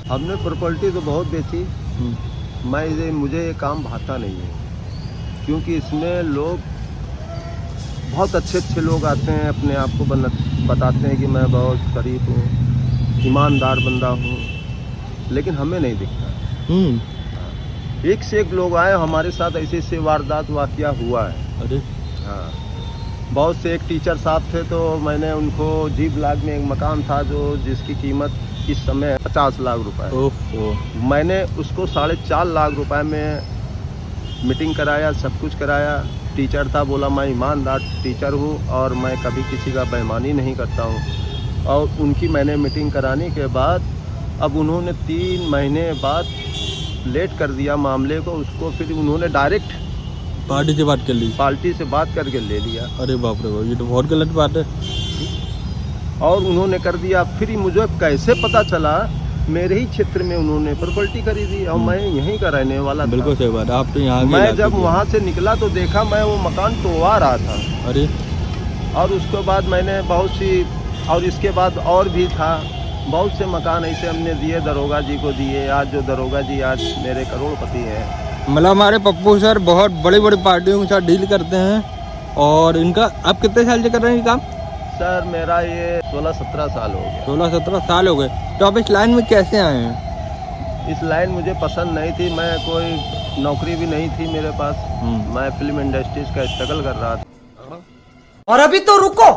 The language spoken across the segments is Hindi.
हमने प्रॉपर्टी तो बहुत बेची। मुझे ये काम भाता नहीं है, क्योंकि इसमें लोग बहुत अच्छे लोग आते हैं, अपने आप को बताते हैं कि मैं बहुत शरीफ हूँ, ईमानदार बंदा हूँ, लेकिन हमें नहीं दिखता। एक से एक लोग आए, हमारे साथ ऐसे वारदात वाकया हुआ है। अरे हाँ, बहुत से एक टीचर साहब थे, तो मैंने उनको जी ब्लॉक में एक मकान था जिसकी कीमत इस समय 50 लाख रुपए। मैंने उसको 4.5 लाख रुपए में मीटिंग कराया, सब कुछ कराया। टीचर था, बोला मैं ईमानदार टीचर हूँ और मैं कभी किसी का बेईमानी नहीं करता हूँ। और उनकी मैंने मीटिंग कराने के बाद अब उन्होंने 3 महीने बाद लेट कर दिया मामले को। उसको फिर उन्होंने डायरेक्ट पार्टी से बात कर ली, पार्टी से बात करके ले लिया। अरे बाप रे बाप, ये तो बहुत गलत बात है। और उन्होंने कर दिया। फिर मुझे कैसे पता चला, मेरे ही क्षेत्र में उन्होंने प्रॉपर्टी खरीदी और मैं यहीं का रहने वाला था। बिल्कुल सही बात है, आप तो यहाँ मैं जब वहाँ से निकला तो देखा मैं वो मकान तोड़वा रहा था। अरे और उसके बाद मैंने बहुत सी, और इसके बाद और भी था, बहुत से मकान ऐसे हमने दिए, दरोगा जी को दिए। आज जो दरोगा जी आज मेरे करोड़पति हैं। मतलब हमारे पप्पू सर बहुत बड़ी बड़ी पार्टियों के साथ डील करते हैं। और इनका आप कितने साल से कर रहे हैं ये काम? सर मेरा ये 16-17 साल हो गया। 16-17 साल हो गए। तो आप इस लाइन में कैसे आए हैं? इस लाइन मुझे पसंद नहीं थी, मैं कोई नौकरी भी नहीं थी मेरे पास। मैं फिल्म इंडस्ट्रीज का स्ट्रगल कर रहा था। और अभी तो रुको,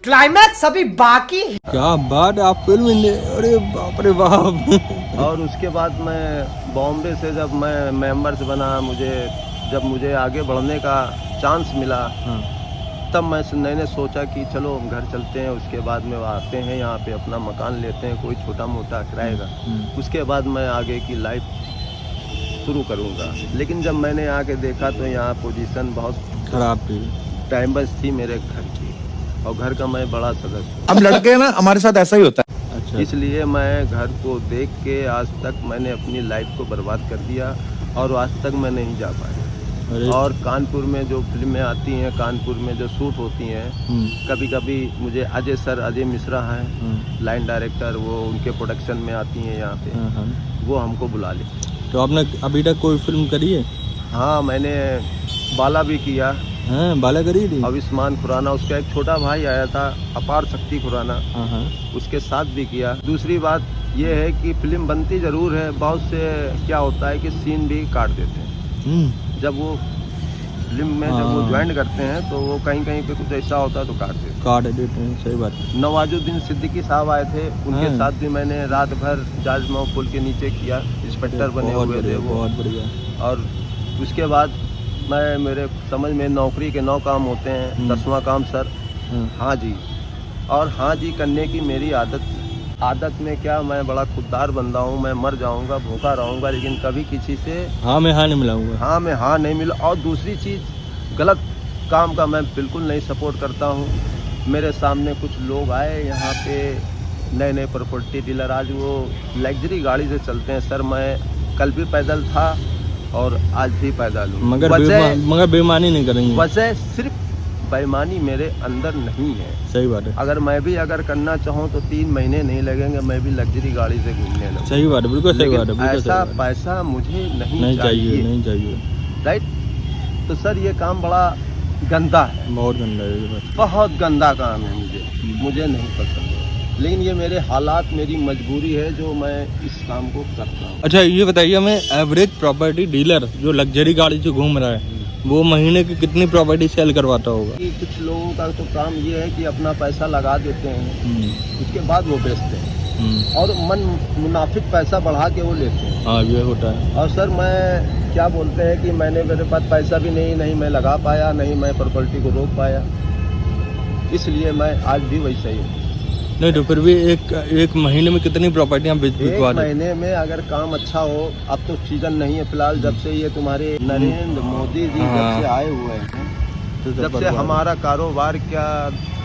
क्लाइमैक्स अभी बाकी है। क्या बात, आप फिल्म अरे बाप रे बाप। और उसके बाद मैं बॉम्बे से जब मैं मेंबर्स बना, जब मुझे आगे बढ़ने का चांस मिला, तब मैंने सोचा कि चलो घर चलते हैं। उसके बाद में आते हैं यहाँ पे, अपना मकान लेते हैं, कोई छोटा मोटा किराए का। उसके बाद मैं आगे की लाइफ शुरू करूँगा। लेकिन जब मैंने आके देखा तो यहाँ पोजीशन बहुत खराब थी, टाइम बस थी मेरे घर की, और घर का मैं बड़ा सदस्य। हम लड़के हैं ना, हमारे साथ ऐसा ही होता है। अच्छा। इसलिए मैं घर को देख के आज तक मैंने अपनी लाइफ को बर्बाद कर दिया और आज तक मैं नहीं जा पाया। और कानपुर में जो फिल्में आती हैं, कानपुर में जो शूट होती हैं, कभी कभी मुझे अजय मिश्रा हैं लाइन डायरेक्टर, वो उनके प्रोडक्शन में आती हैं यहाँ पे, वो हमको बुला लेते। तो आपने अभी तक कोई फिल्म करी है? हाँ, मैंने बाला भी किया। हाँ, बाला करी थी। अविस्मान खुराना, उसका एक छोटा भाई आया था, अपार शक्ति खुराना, उसके साथ भी किया। दूसरी बात ये है कि फिल्म बनती ज़रूर है, बहुत से क्या होता है कि सीन भी काट देते हैं। जब वो फिल्म में जब वो ज्वाइन करते हैं तो वो कहीं पे कुछ ऐसा होता है तो काट देते हैं। सही बात। नवाजुद्दीन सिद्दीकी साहब आए थे, उनके साथ भी मैंने रात भर जाजमाव पुल के नीचे किया, इंस्पेक्टर बने हुए थे वो। बहुत बढ़िया। और उसके बाद मेरे समझ में नौकरी के 9 काम होते हैं, 10वां काम सर हाँ जी। और हाँ जी करने की मेरी आदत में क्या, मैं बड़ा खुददार बंदा हूँ। मैं मर जाऊँगा, भूखा रहूँगा, लेकिन कभी किसी से हाँ मैं हाँ नहीं मिलाऊंगा। हाँ मैं हाँ नहीं मिला। और दूसरी चीज़, गलत काम का मैं बिल्कुल नहीं सपोर्ट करता हूँ। मेरे सामने कुछ लोग आए यहाँ पे, नए प्रॉपर्टी डीलर, आज वो लग्जरी गाड़ी से चलते हैं। सर मैं कल भी पैदल था और आज भी पैदल हूँ, मगर बेईमानी नहीं करेंगे। वजह सिर्फ बेईमानी मेरे अंदर नहीं है। सही बात है। अगर मैं भी करना चाहूँ तो 3 महीने नहीं लगेंगे, मैं भी लग्जरी गाड़ी से घूमने लगूँ। सही बात है, बिल्कुल सही बात है। ऐसा पैसा मुझे नहीं चाहिए। राइट। तो सर ये काम बड़ा गंदा है, बहुत गंदा है, बहुत गंदा काम है। मुझे नहीं पसंद है, लेकिन ये मेरे हालात, मेरी मजबूरी है जो मैं इस काम को करता हूँ। अच्छा ये बताइए हमें, एवरेज प्रॉपर्टी डीलर जो लग्जरी गाड़ी से घूम रहा है वो महीने की कितनी प्रॉपर्टी सेल करवाता होगा? कि कुछ लोगों का तो काम ये है कि अपना पैसा लगा देते हैं, उसके बाद वो बेचते हैं और मन मुनाफिक पैसा बढ़ा के वो लेते हैं। हाँ ये होता है। और सर मैं क्या बोलते हैं कि मेरे पास पैसा भी नहीं मैं लगा पाया, नहीं मैं प्रॉपर्टी को रोक पाया, इसलिए मैं आज भी वैसा ही हूँ। नहीं तो फिर भी एक महीने में कितनी प्रॉपर्टियां एक बिकवा देते? महीने में अगर काम अच्छा हो, अब तो सीजन नहीं है फिलहाल, जब से ये तुम्हारे नरेंद्र मोदी जी जब हाँ। से आए हुए हैं, तो जब से बर्बाद। हमारा कारोबार क्या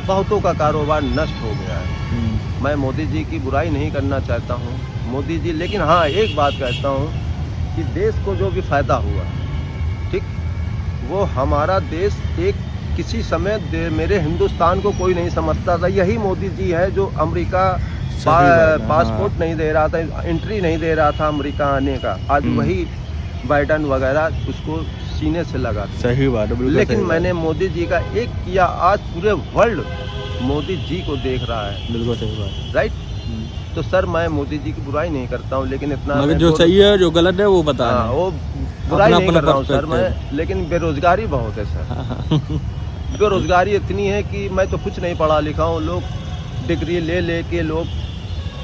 बहुतों का कारोबार नष्ट हो गया है। हम्म, मैं मोदी जी की बुराई नहीं करना चाहता हूँ, मोदी जी, लेकिन हाँ एक बात कहता हूँ कि देश को जो भी फायदा हुआ, ठीक, वो हमारा देश एक किसी समय मेरे हिंदुस्तान को कोई नहीं समझता था। यही मोदी जी है जो अमेरिका सही बात है, पासपोर्ट नहीं दे रहा था, एंट्री नहीं दे रहा था अमेरिका आने का। आज वही बाइडन वगैरह उसको सीने से लगा। सही बात है, बिल्कुल लेकिन सही बात मैंने मोदी जी का एक किया, आज पूरे वर्ल्ड मोदी जी को देख रहा है, है, बिल्कुल सही बात है। राइट। तो सर मैं मोदी जी की बुराई नहीं करता हूँ, लेकिन इतना मगर मैं जो सही है जो गलत है वो बता हाँ, रहे हैं। वो बुराई नहीं अपना कर रहा हूँ सर perspective। मैं, लेकिन बेरोजगारी बहुत है सर। बेरोजगारी इतनी है कि मैं तो कुछ नहीं पढ़ा लिखा हूँ, लोग डिग्री ले के लोग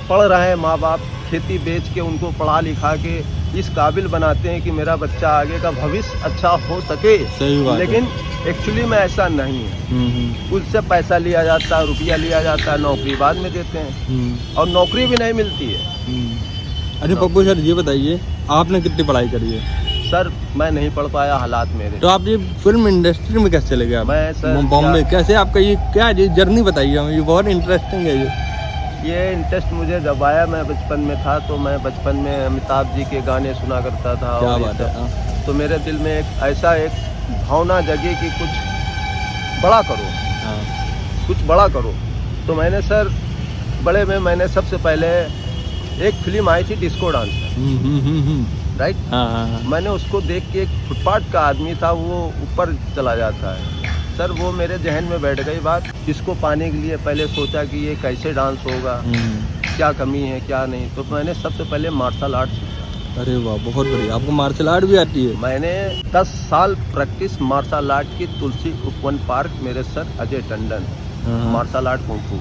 पढ़ रहे हैं, माँ बाप खेती बेच के उनको पढ़ा लिखा के इस काबिल बनाते हैं कि मेरा बच्चा आगे का भविष्य अच्छा हो सके। सही बात है। लेकिन एक्चुअली में ऐसा नहीं है, उससे पैसा लिया जाता है, रुपया लिया जाता है, नौकरी बाद में देते हैं और नौकरी भी नहीं मिलती है। अच्छा पप्पू सर ये बताइए आपने कितनी पढ़ाई करी है? सर मैं नहीं पढ़ पाया, हालात मेरे। तो आप ये फिल्म इंडस्ट्री में कैसे चले गए आप? मैं सर बॉम्बे कैसे आपका ये क्या ये जर्नी बताइए हमें, ये बहुत इंटरेस्टिंग है ये इंटरेस्ट मुझे जब आया, मैं बचपन में था, तो मैं बचपन में अमिताभ जी के गाने सुना करता था। क्या और बात है। हाँ। तो मेरे दिल में एक ऐसा एक भावना जगी कि कुछ बड़ा करो, हाँ। कुछ बड़ा करो। तो मैंने सर बड़े में मैंने सबसे पहले एक फिल्म आई थी डिस्को डांसर, राइट। हाँ। मैंने उसको देख के, एक फुटपाथ का आदमी था, वो ऊपर चला जाता है सर, वो मेरे जहन में बैठ गई बात। इसको पाने के लिए पहले सोचा कि ये कैसे डांस होगा, क्या कमी है क्या नहीं। तो मैंने सबसे पहले मार्शल आर्ट सीखा। अरे वाह बहुत बढ़िया, आपको मार्शल आर्ट भी आती है? मैंने 10 साल प्रैक्टिस मार्शल आर्ट की, तुलसी उपवन पार्क, मेरे sir Ajay Tandon, martial art kung fu,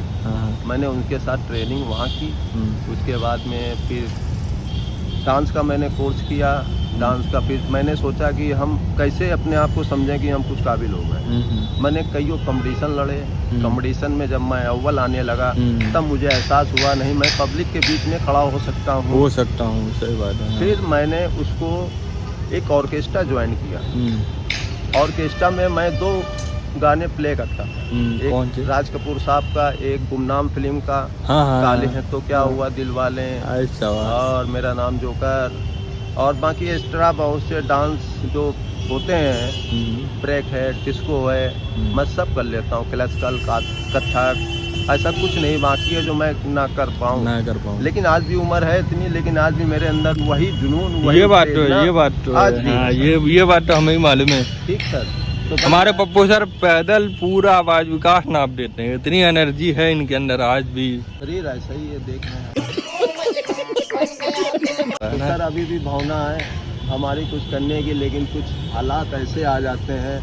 मैंने उनके साथ ट्रेनिंग वहाँ की। उसके बाद में फिर डांस का मैंने कोर्स किया, डांस का फिर मैंने सोचा कि हम कैसे अपने आप को समझें कि हम कुछ काबिल हो गए। मैंने कईयों कंपटीशन लड़े, कंपटीशन में जब मैं अव्वल आने लगा तब मुझे एहसास हुआ नहीं मैं पब्लिक के बीच में खड़ा हो सकता हूँ, सही बात है। फिर मैंने उसको एक ऑर्केस्ट्रा ज्वाइन किया। ऑर्केस्ट्रा में मैं 2 गाने प्ले करता था, कौन एक से? राज कपूर साहब का, एक गुमनाम फिल्म का, हाँ। काले हैं तो क्या हुआ दिल वाले, अच्छा और मेरा नाम जोकर, और बाकी एक्स्ट्रा बहुत से डांस जो होते हैं, ब्रेक है, डिस्को है, मैं सब कर लेता हूँ, क्लासिकल का, कथक, ऐसा कुछ नहीं बाकी है जो मैं ना कर पाऊँ। लेकिन आज भी उम्र है इतनी, लेकिन आज भी मेरे अंदर वही जुनून, वही ये बात तो प्रेरणा ये बात तो आज भी हाँ, है। ये बात तो हमें ही मालूम है। ठीक सर। तो हमारे पप्पू सर पैदल पूरा आवाज विकास नाप देते हैं, इतनी एनर्जी है इनके अंदर आज भी। शरीर ऐसा ही है, देख रहे हैं। तो सर अभी भी भावना है हमारी कुछ करने की, लेकिन कुछ हालात ऐसे आ जाते हैं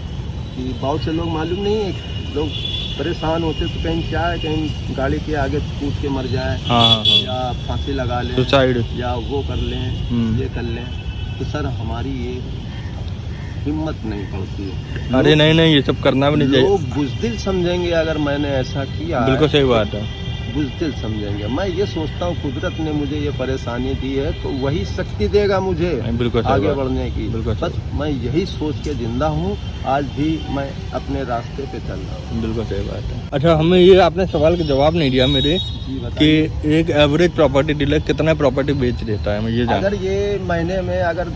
कि बहुत से लोग मालूम नहीं है, लोग परेशान होते तो कहीं क्या है, कहीं गाड़ी के आगे कूद के मर जाए, हाँ। या फांसी लगा लें, सुसाइड, या वो कर लें, ये कर लें। तो सर हमारी ये हिम्मत नहीं पड़ती है। अरे नहीं ये सब करना भी नहीं चाहिए। लोग बुज़दिल समझेंगे अगर मैंने ऐसा किया, बिल्कुल सही बात है, बुज़दिल समझेंगे। मैं ये सोचता हूँ कुदरत ने मुझे ये परेशानी दी है तो वही शक्ति देगा मुझे बिल्कुल सही आगे बात। बढ़ने की। बिल्कुल सही बस मैं यही सोच के जिंदा हूँ, आज भी मैं अपने रास्ते पे चल रहा हूँ। बिल्कुल सही बात है। अच्छा हमें ये आपने सवाल का जवाब नहीं दिया मेरे जी कि बताइए। एक एवरेज प्रॉपर्टी डीलर कितना प्रॉपर्टी बेच देता है, मैं ये जान। अगर ये महीने में अगर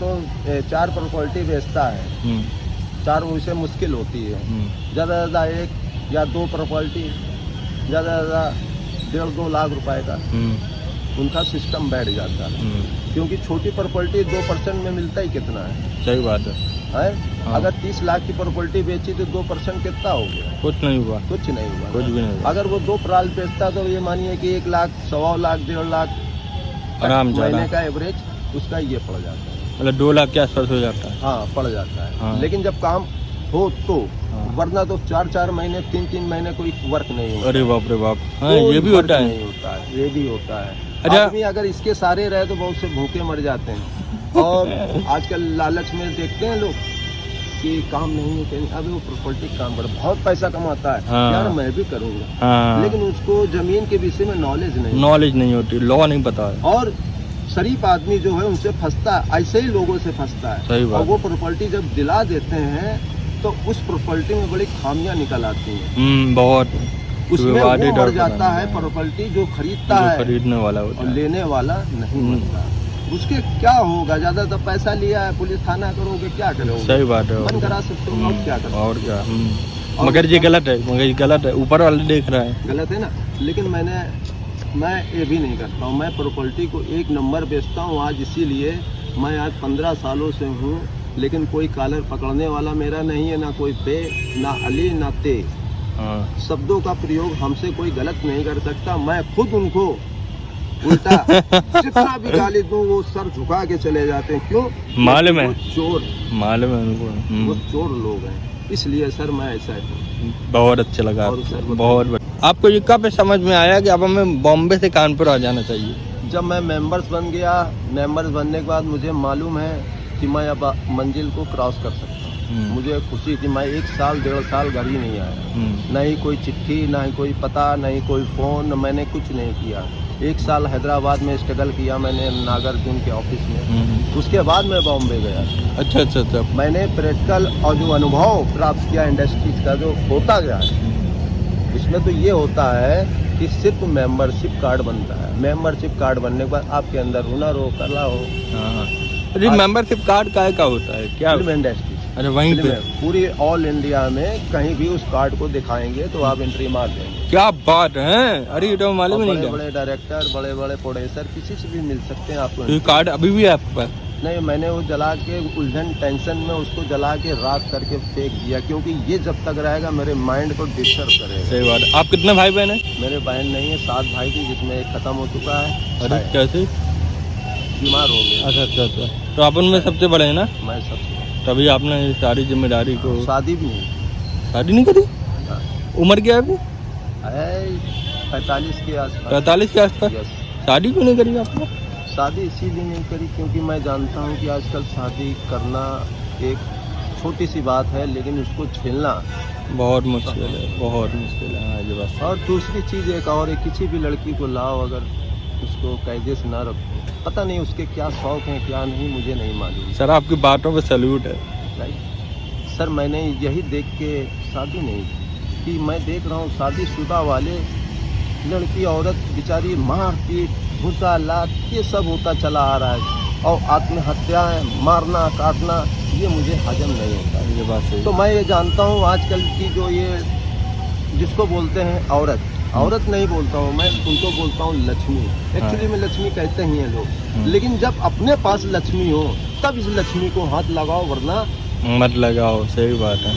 4 प्रॉपर्टी बेचता है, 4 उसे मुश्किल होती है, ज़्यादा ज़्यादा 1 या 2 प्रॉपर्टी, ज़्यादा ज़्यादा 1.5-2 लाख रुपए का उनका सिस्टम बैठ जाता है। क्योंकि छोटी प्रॉपर्टी 2% में मिलता ही कितना है, सही बात है। हाँ। अगर 30 लाख की प्रॉपर्टी बेची तो 2% कितना हो गया? कुछ नहीं हुआ, कुछ नहीं हुआ। कुछ भी नहीं हुआ। अगर वो 2 प्राल बेचता तो ये मानिए कि 1 लाख, 1.25 लाख, 1.5 लाख आराम से महीने का एवरेज उसका ये पड़ जाता है। मतलब 2 लाख के आसपास हो जाता है। हाँ पड़ जाता है। हाँ। लेकिन जब काम हो तो, हाँ। वरना तो 4-4 महीने, 3-3 महीने कोई वर्क नहीं होता। अरे बाप रे बाप, हाँ कोई ये भी वर्क होता है। नहीं होता है, ये भी होता है। अच्छा। आदमी अगर इसके सारे रहे तो बहुत से भूखे मर जाते हैं। और आजकल लालच में देखते हैं लोग कि काम नहीं है कहीं, अभी वो प्रॉपर्टी काम कर बहुत पैसा कमाता है। हाँ। यार मैं भी करूँगा, हाँ लेकिन उसको जमीन के विषय में नॉलेज नहीं, नॉलेज नहीं होती, लॉ नहीं पता है। और शरीफ आदमी जो है उनसे फंसता है, ऐसे ही लोगों से फंसता है। सही बात। और वो प्रॉपर्टी जब दिला देते हैं तो उस प्रॉपर्टी में बड़ी खामियां निकल आती हैं। बहुत उसमें विवादित वो मर और जाता है प्रॉपर्टी जो खरीदता जो है, खरीदने वाला और होता है। लेने वाला नहीं मरता। उसके क्या होगा, ज्यादातर पैसा लिया है, पुलिस थाना करोगे, क्या करोगे? सही बात है। बंद करा सकते हो, और क्या करोगे? और क्या। मगर ये गलत है, मगर ये गलत है, ऊपर वाले देख रहा है। गलत है ना। लेकिन मैं ये भी नहीं करता हूँ, मैं प्रॉपर्टी को एक नंबर बेचता हूँ आज, इसीलिए मैं आज 15 सालों से हूँ, लेकिन कोई कॉलर पकड़ने वाला मेरा नहीं है, ना कोई बे, ना अली, ना ते। हाँ। शब्दों का प्रयोग हमसे कोई गलत नहीं कर सकता। मैं खुद उनको उल्टा जितना भी गाली दूं वो सर झुका के चले जाते हैं। क्यों? मालूम है, वो चोर, मालूम है उनको। वो चोर लोग हैं, इसलिए सर मैं ऐसा हूँ। बहुत अच्छा लगा, और सर बहुत बढ़िया। आपको ये कब समझ में आया कि अब हमें बॉम्बे से कानपुर आ जाना चाहिए? जब मैं मेंबर्स बन गया, मेंबर्स बनने के बाद मुझे मालूम है कि मैं अब मंजिल को क्रॉस कर सकता हूँ। मुझे खुशी थी। मैं 1 साल 1.5 साल घर ही नहीं आया, ना ही कोई चिट्ठी, ना ही कोई पता, ना ही कोई फ़ोन, मैंने कुछ नहीं किया। 1 साल हैदराबाद में स्ट्रगल किया मैंने, नागार्जुन के ऑफिस में। उसके बाद मैं बॉम्बे गया। अच्छा अच्छा अच्छा। मैंने प्रैक्टिकल और जो अनुभव प्राप्त किया इंडस्ट्रीज का, जो होता गया इसमें तो ये होता है कि सिर्फ मेंबरशिप कार्ड बनता है। मेंबरशिप कार्ड बनने के बाद आपके अंदर हुनर हो, कला हो। हाँ। अरे मेंबरशिप कार्ड का होता है क्या? फिल्म इंडस्ट्री, अरे वहीं पे पूरी ऑल इंडिया में कहीं भी उस कार्ड को दिखाएंगे तो आप एंट्री मार देंगे। क्या बात है! अरे ये तो मालूम ही नहीं था। बड़े डायरेक्टर, बड़े बड़े प्रोड्यूसर, किसी से भी मिल सकते हैं आपको। ये कार्ड अभी भी है आपके पास? नहीं, मैंने वो जला के उलझन टेंशन में उसको जला के राख करके फेंक दिया, क्योंकि ये जब तक रहेगा मेरे माइंड को डिस्टर्ब करेगा। सही बात है। आप कितने भाई बहन हैं? मेरे बहन नहीं है, 7 भाई थी, जिसमें एक खत्म हो चुका है। अरे कैसे? बीमार हो गया। अच्छा अच्छा अच्छा। तो आप उनमें सबसे बड़े हैं ना? मैं सबसे तभी आपने ये सारी जिम्मेदारी को। शादी भी नहीं, शादी नहीं करी? उम्र क्या है अभी? है 45 के आसपास। 45 के आसपास? यस। शादी क्यों नहीं करी आपने? शादी इसीलिए नहीं करी क्योंकि मैं जानता हूँ कि आजकल शादी करना एक छोटी सी बात है, लेकिन उसको झेलना बहुत मुश्किल है, बहुत मुश्किल है। हाँ ये बात। और दूसरी चीज़ एक और है, किसी भी लड़की को लाओ, अगर उसको कायदे से ना रखो, पता नहीं उसके क्या शौक हैं क्या नहीं, मुझे नहीं मालूम। सर आपकी बातों पे सैल्यूट है। राइट सर, मैंने यही देख के शादी नहीं की, कि मैं देख रहा हूँ शादीशुदा वाले लड़की औरत बेचारी मारपीट, घुसा लात, ये सब होता चला आ रहा है, और आत्महत्याएं, मारना काटना, ये मुझे हजम नहीं होता। ये बात सही। तो मैं ये जानता हूँ आजकल की जो ये जिसको बोलते हैं औरत नहीं बोलता हूँ मैं, उनको बोलता हूँ लक्ष्मी। एक्चुअली में लक्ष्मी कहते ही हैं लोग, लेकिन जब अपने पास लक्ष्मी हो तब इस लक्ष्मी को हाथ लगाओ, वरना मत लगाओ। सही बात है।